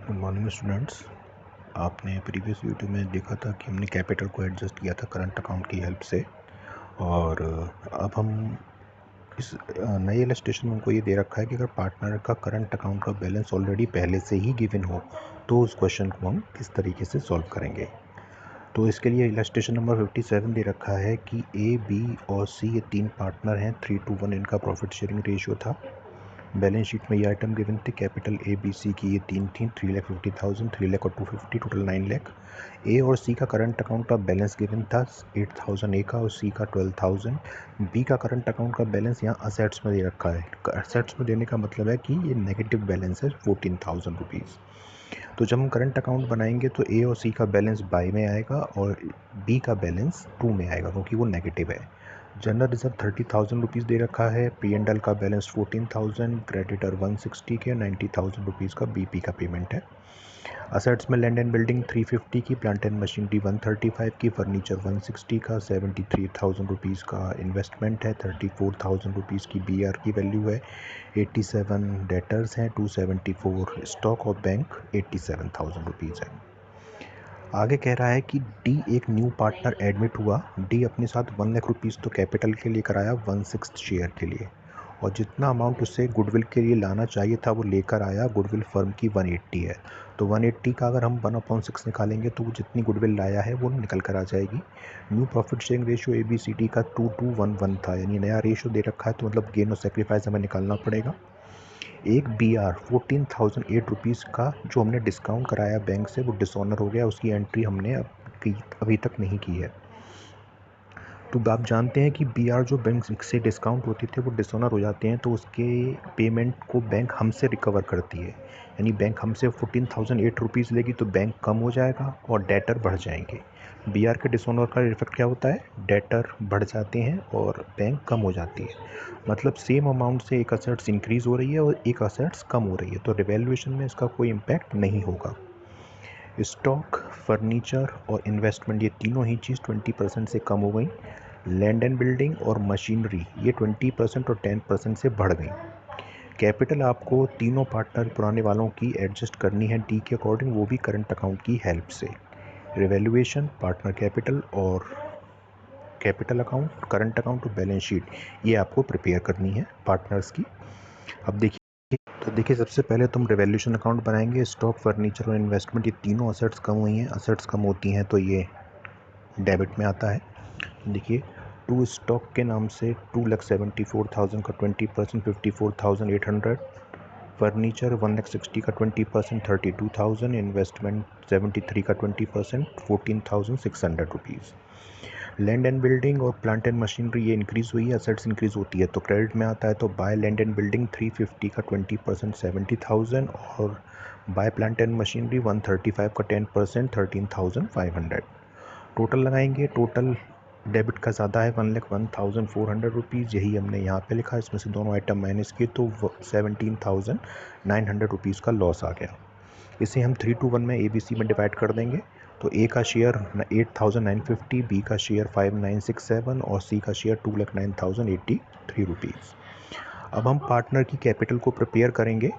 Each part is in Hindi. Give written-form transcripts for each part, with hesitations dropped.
Good morning students. आपने प्रीवियस वीडियो में देखा था कि हमने कैपिटल को एडजस्ट किया था करंट अकाउंट की हेल्प से। और अब हम इस नए इलस्ट्रेशन में हमको ये दे रखा है कि अगर पार्टनर का करंट अकाउंट का बैलेंस ऑलरेडी पहले से ही गिवन हो तो उस क्वेश्चन को हम किस तरीके से सॉल्व करेंगे। तो इसके लिए इलस्ट्रेशन नंबर 57 दे रखा है कि ए, बी और सी ये तीन पार्टनर हैं। 3:1 इनका प्रॉफिट शेयरिंग रेशियो था। बैलेंस शीट में ये आइटम गिवन थे। कैपिटल ए बी सी की ये तीन थी, 3,50,000, 3 लाख और 250, टोटल 9 लाख। ए और सी का करंट अकाउंट का बैलेंस गिवन था 8,000 ए का और सी का 12,000। बी का करंट अकाउंट का बैलेंस यहाँ असेट्स में दे रखा है। असेट्स में देने का मतलब है कि ये नेगेटिव बैलेंस है 14,000 रुपीज़। तो जब हम करंट अकाउंट बनाएंगे तो ए और सी का बैलेंस बाय में आएगा और बी का बैलेंस टू में आएगा क्योंकि वो नेगेटिव है। जनरल रिजर्व 30,000 रुपीज़ दे रखा है। पी एंड एल का बैलेंस 14,000, क्रेडिटर 160 के, 90,000 रुपीज़ का बीपी का पेमेंट है। असेट्स में लैंड एंड बिल्डिंग 350 की, प्लांट एंड मशीनरी 135 की, फर्नीचर 160 का, 73,000 रुपीज़ का इन्वेस्टमेंट है, 34,000 रुपीज़ की बीआर की वैल्यू है, 87 डेटर्स हैं, 274 स्टॉक ऑफ बैंक 87,000 रुपीज़ है। आगे कह रहा है कि डी एक न्यू पार्टनर एडमिट हुआ। डी अपने साथ 1 लाख रुपीज़ तो कैपिटल के लिए कराया 1/6 शेयर के लिए, और जितना अमाउंट उसे गुडविल के लिए लाना चाहिए था वो लेकर आया। गुडविल फर्म की 180 है, तो 180 का अगर हम 1/6 निकालेंगे तो वो जितनी गुडविल लाया है वो निकल कर आ जाएगी। New profit sharing ratio ABCD का 2:1 था, यानी नया रेशियो दे रखा है तो मतलब गेन और सेक्रीफाइस हमें निकालना पड़ेगा। एक BR 14,008 रुपीज़ का जो हमने डिस्काउंट कराया बैंक से वो डिसऑनर हो गया, उसकी एंट्री हमने अभी तक नहीं की है। तो आप जानते हैं कि BR जो बैंक से डिस्काउंट होते थे वो डिसऑनर हो जाते हैं तो उसके पेमेंट को बैंक हमसे रिकवर करती है। यानी बैंक हमसे 14,008 रुपीज़ लेगी तो बैंक कम हो जाएगा और डेटर बढ़ जाएंगे। BR के डिसऑनर का इफेक्ट क्या होता है, डेटर बढ़ जाते हैं और बैंक कम हो जाती है। मतलब सेम अमाउंट से एक असेट्स इंक्रीज़ हो रही है और एक असेट्स कम हो रही है, तो रिवैल्यूएशन में इसका कोई इम्पैक्ट नहीं होगा। स्टॉक, फर्नीचर और इन्वेस्टमेंट ये तीनों ही चीज़ 20% से कम हो गई। लैंड एंड बिल्डिंग और मशीनरी ये 20% और 10% से बढ़ गई। कैपिटल आपको तीनों पार्टनर पुराने वालों की एडजस्ट करनी है डी के अकॉर्डिंग, वो भी करंट अकाउंट की हेल्प से। रिवैल्यूएशन, पार्टनर कैपिटल और कैपिटल अकाउंट, करंट अकाउंट और बैलेंस शीट ये आपको प्रिपेयर करनी है पार्टनर्स की। अब देखिए सबसे पहले तुम रिवैल्यूएशन अकाउंट बनाएंगे। स्टॉक, फर्नीचर और इन्वेस्टमेंट ये तीनों असेट्स कम हुई हैं। असेट्स कम होती हैं तो ये डेबिट में आता है। देखिए टू स्टॉक के नाम से 2,74,000 का 20% 54,800, फर्नीचर 1,60,000 का 20% 32,000, इन्वेस्टमेंट 73 का 20% 14,600 रुपीज़। लैंड एंड बिल्डिंग और प्लांट एंड मशीनरी ये इंक्रीज़ हुई है, असेट्स इंक्रीज़ होती है तो क्रेडिट में आता है। तो बाय लैंड एंड बिल्डिंग 350 का 20% 70,000 और बाय प्लांट एंड मशीनरी 135 का 10% 13,500। टोटल लगाएंगे, टोटल डेबिट का ज़्यादा है 1,01,400 रुपीज़, यही हमने यहाँ पे लिखा। इसमें से दोनों आइटम माइनस किए तो 17,900 रुपीज़ का लॉस आ गया। इसे हम 3:1 में ABC में डिवाइड कर देंगे। तो ए का शेयर 8,950, बी का शेयर 5,967 और सी का शेयर 2,09,083 रुपीज़। अब हम पार्टनर की कैपिटल को प्रिपेयर करेंगे।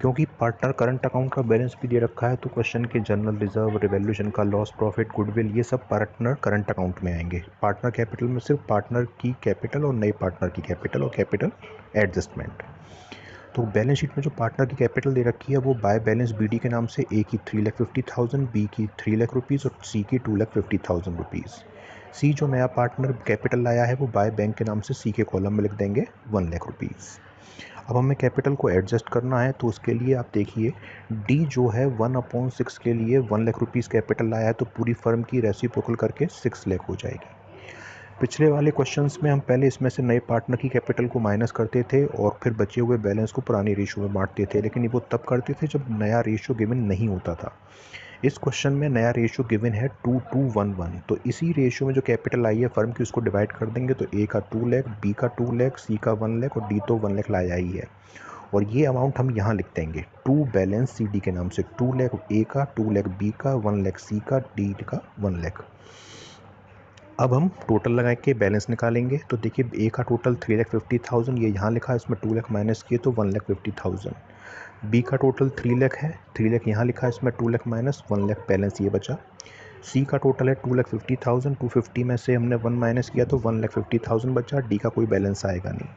क्योंकि पार्टनर करंट अकाउंट का बैलेंस भी दे रखा है तो क्वेश्चन के जनरल रिजर्व, रिवैल्यूएशन का लॉस, प्रॉफिट, गुडविल ये सब पार्टनर करंट अकाउंट में आएंगे। पार्टनर कैपिटल में सिर्फ पार्टनर की कैपिटल और नए पार्टनर की कैपिटल और कैपिटल एडजस्टमेंट। तो बैलेंस शीट में जो पार्टनर की कैपिटल दे रखी है वो बाय बैलेंस BD के नाम से ए की 3,50,000, बी की 3 लाख रुपीज़ और सी की 2,50,000 रुपीज़। सी जो नया पार्टनर कैपिटल लाया है वो बाय बैंक के नाम से सी के कॉलम में लिख देंगे 1 लाख रुपीज़। अब हमें कैपिटल को एडजस्ट करना है तो उसके लिए आप देखिए डी जो है 1/6 के लिए 1 लाख रुपीज़ कैपिटल लाया है तो पूरी फर्म की रेसिप्रोकल करके 6 लाख हो जाएगी। पिछले वाले क्वेश्चंस में हम पहले इसमें से नए पार्टनर की कैपिटल को माइनस करते थे और फिर बचे हुए बैलेंस को पुरानी रेशियो में बांटते थे, लेकिन वो तब करते थे जब नया रेशियो गिवन नहीं होता था। इस क्वेश्चन में नया रेशियो गिवन है 2:1, तो इसी रेशियो में जो कैपिटल आई है फर्म की उसको डिवाइड कर देंगे तो ए का 2 लाख, बी का 2 लाख, सी का 1 लाख और डी तो 1 लाख लाया ही है। और ये अमाउंट हम यहाँ लिख देंगे टू बैलेंस सी डी के नाम से, 2 लाख ए का, 2 लाख बी का, 1 लाख सी का, डी का 1 लाख। अब हम टोटल लगा के बैलेंस निकालेंगे तो देखिए ए का टोटल 3,50,000 ये यहाँ लिखा है, इसमें 2 लाख माइनस किए तो 1,50,000। बी का टोटल 3 लाख है, 3 लाख यहाँ लिखा है, इसमें 2 लाख माइनस 1 लाख बैलेंस ये बचा। सी का टोटल है 2,50,000, 250 में से हमने 1 माइनस किया तो 1,50,000 बचा। डी का कोई बैलेंस आएगा नहीं।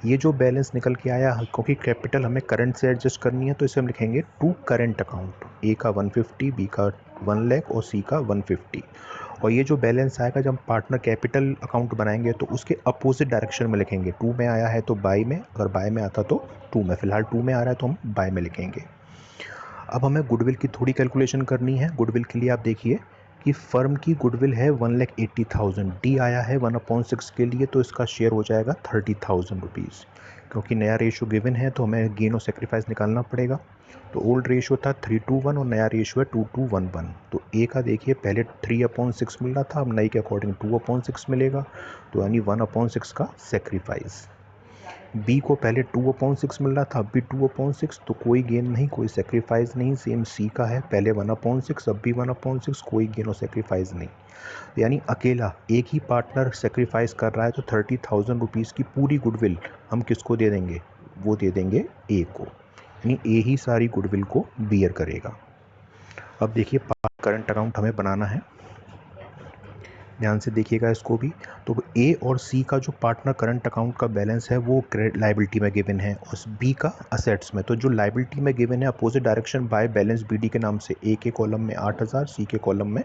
ये जो बैलेंस निकल के आया, क्योंकि कैपिटल हमें करंट से एडजस्ट करनी है तो इसे हम लिखेंगे टू करंट अकाउंट। ए का 150, बी का 1 लाख और सी का 150। और ये जो बैलेंस आएगा जब हम पार्टनर कैपिटल अकाउंट बनाएंगे तो उसके अपोजिट डायरेक्शन में लिखेंगे। टू में आया है तो बाई में, अगर बाई में आता तो टू में, फिलहाल टू में आ रहा है तो हम बाई में लिखेंगे। अब हमें गुडविल की थोड़ी कैलकुलेशन करनी है। गुडविल के लिए आप देखिए कि फर्म की गुडविल है 1,80,000, डी आया है 1/6 के लिए तो इसका शेयर हो जाएगा 30,000 रुपीज़। क्योंकि नया रेशो गिवन है तो हमें गेन और सेक्रीफाइस निकालना पड़ेगा। तो ओल्ड रेशो था 3:1 और नया रेशो है 2:1। तो ए का देखिए पहले 3/6 मिल रहा था, अब नई के अकॉर्डिंग 2/6 मिलेगा, तो यानी 1/6 का सेक्रीफाइस। बी को पहले 2/6 मिल रहा था, अब भी 2/6, तो कोई गेन नहीं, कोई सेक्रीफाइस नहीं। सेम सी का है, पहले 1/6, अब भी 1/6, कोई गेन और सेक्रीफाइस नहीं। यानी अकेला एक ही पार्टनर सेक्रीफाइस कर रहा है, तो 30,000 रुपीज़ की पूरी गुडविल हम किसको दे देंगे? वो दे देंगे ए को, यानी ए ही सारी गुडविल को बियर करेगा। अब देखिए करंट अकाउंट हमें बनाना है, ध्यान से देखिएगा इसको भी। तो ए और सी का जो पार्टनर करंट अकाउंट का बैलेंस है वो क्रेडिट लाइबिलिटी में गिवन है और बी का असेट्स में। तो जो लाइबिलिटी में गिवन है opposite direction by balance BD के नाम से, ए के कॉलम में 8,000, सी के कॉलम में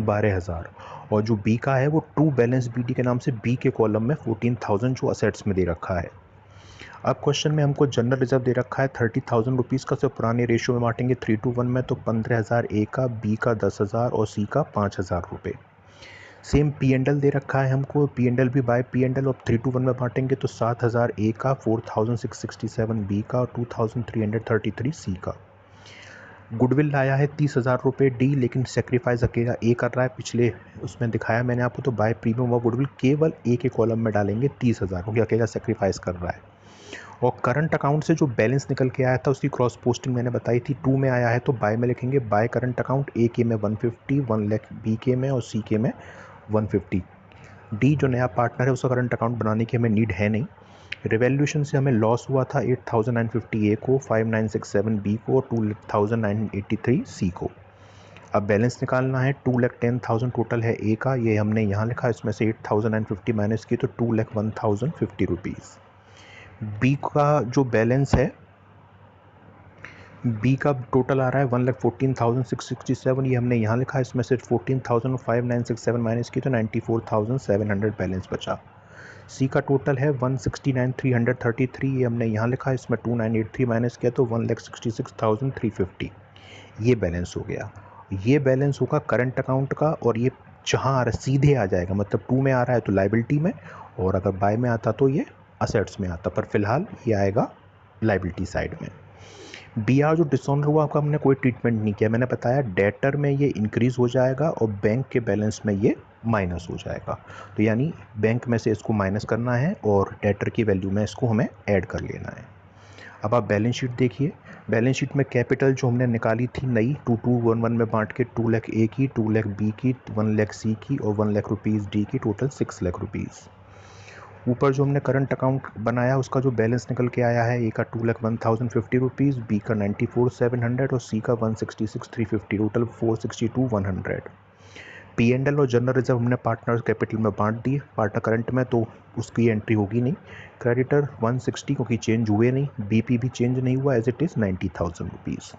12,000, और जो बी का है वो टू बैलेंस बीडी के नाम से बी के कॉलम में 14,000 जो असेट्स में दे रखा है। अब क्वेश्चन में हमको जनरल रिजर्व दे रखा है 30,000 रुपीज़ का, तो पुराने रेशियो में बांटेंगे 3:1 में, तो 15,000 ए का, बी का 10,000 और सी का 5,000 रुपये। सेम पी एंड एल दे रखा है हमको, पी एंड एल भी बाय पी एंड एल, और 3:1 में बांटेंगे तो 7,000 ए का, 4,667 बी का और 2,333 सी का। गुडविल लाया है 30,000 रुपये डी, लेकिन सेक्रीफाइस अकेला ए कर रहा है। पिछले उसमें दिखाया मैंने आपको, तो बाय प्रीमियम और गुडविल केवल ए के कॉलम में डालेंगे 30,000, क्योंकि अकेला सेक्रीफाइस कर रहा है। और करंट अकाउंट से जो बैलेंस निकल के आया था उसकी क्रॉस पोस्टिंग मैंने बताई थी, 2 में आया है तो बाय में लिखेंगे, बाय करंट अकाउंट, ए के में 150, 1 लाख बी के में और सी के में 150। डी जो नया पार्टनर है उसका करंट अकाउंट बनाने की हमें नीड है नहीं। रिवैल्यूएशन से हमें लॉस हुआ था 8,950 ए को, 5,967 बी को और 2,983 सी को। अब बैलेंस निकालना है, 2,10,000 टोटल है ए का, ये हमने यहाँ लिखा, इसमें से 8,950 माइनस की तो 2,01,050 रुपीज़। बी का जो बैलेंस है, बी का टोटल आ रहा है 1,14,667, ये हमने यहाँ लिखा है, इसमें से 14,597 माइनस की तो 94,700 बैलेंस बचा। सी का टोटल है 169,333, ये हमने यहाँ लिखा है, इसमें 2,983 माइनस किया तो 1,66,350, ये बैलेंस हो गया। ये बैलेंस होगा करंट अकाउंट का, और ये जहाँ आ रहा है सीधे आ जाएगा, मतलब 2 में आ रहा है तो लाइबिलिटी में, और अगर बाय में आता तो ये असेट्स में आता, पर फिलहाल ये आएगा लाइबिलिटी साइड में। बी आर जो डिसऑनर हुआ आपका हमने कोई ट्रीटमेंट नहीं किया, मैंने बताया डेटर में ये इंक्रीज़ हो जाएगा और बैंक के बैलेंस में ये माइनस हो जाएगा। तो यानी बैंक में से इसको माइनस करना है और डेटर की वैल्यू में इसको हमें ऐड कर लेना है। अब आप बैलेंस शीट देखिए, बैलेंस शीट में कैपिटल जो हमने निकाली थी नई 2,211 में बांट के, 2 लाख ए की, 2 लाख बी की, 1 लाख सी की और 1 लाख रुपीज़ डी की, टोटल 6 लाख रुपीज़। ऊपर जो हमने करंट अकाउंट बनाया उसका जो बैलेंस निकल के आया है, ए का 2,01,050 रुपीज़, बी का 94,700 और सी का 166,350, टोटल 462,100। पी एंड एल और जनरल रिजर्व हमने पार्टनर कैपिटल में बांट दिए, पार्टनर करंट में, तो उसकी एंट्री होगी नहीं। क्रेडिटर 160 क्योंकि चेंज हुए नहीं, बीपी भी चेंज नहीं हुआ, एज इट इज़ 90,000 रुपीज़।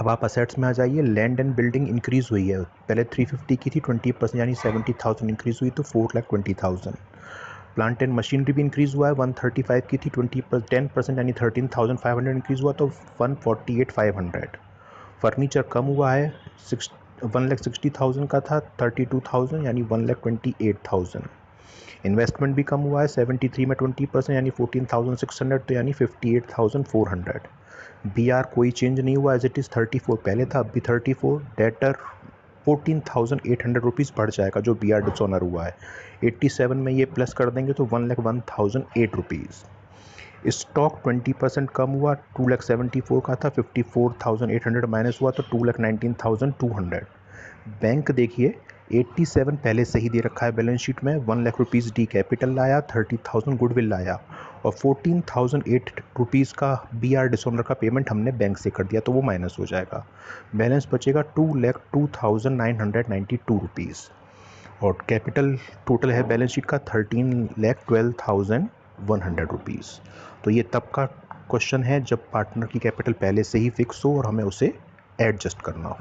अब आप असेट्स में आ जाइए, लैंड एंड बिल्डिंग इंक्रीज़ हुई है, पहले 350 की थी, 20% यानी 70,000 इंक्रीज़ हुई तो 4,20,000। प्लांट एंड मशीनरी भी इंक्रीज़ हुआ है, 135 की थी, 10% यानी 13,500 इंक्रीज़ हुआ तो 148,500। फर्नीचर कम हुआ है, 1,60,000 का था 32,000 यानी 1,28,000। इन्वेस्टमेंट भी कम हुआ है, 73 में 20% यानी 14,600 तो यानी 58,400। बी आर कोई चेंज नहीं हुआ, एज इट इज़ 34 पहले था, अब भी 34। डेटर 14,800 रुपीज़ बढ़ जाएगा जो बी आर डिसऑनर हुआ है, 87 में ये प्लस कर देंगे तो 1,01,008 रुपीज़। स्टॉक 20% कम हुआ, 2,74 का था, 54,800 माइनस हुआ तो 2,19,200। बैंक देखिए 87 पहले से ही दे रखा है बैलेंस शीट में। 1 लाख रुपीज़ डी कैपिटल लाया, 30,000 गुडविल लाया और 14,008 रुपीज़ का BR डिसऑनर का पेमेंट हमने बैंक से कर दिया, तो वो माइनस हो जाएगा। बैलेंस बचेगा 2,02,992 रुपीज़ और कैपिटल टोटल है बैलेंस शीट का 13,12,100 रुपीज़। तो ये तब का क्वेश्चन है जब पार्टनर की कैपिटल पहले से ही फिक्स हो और हमें उसे एडजस्ट करना हो।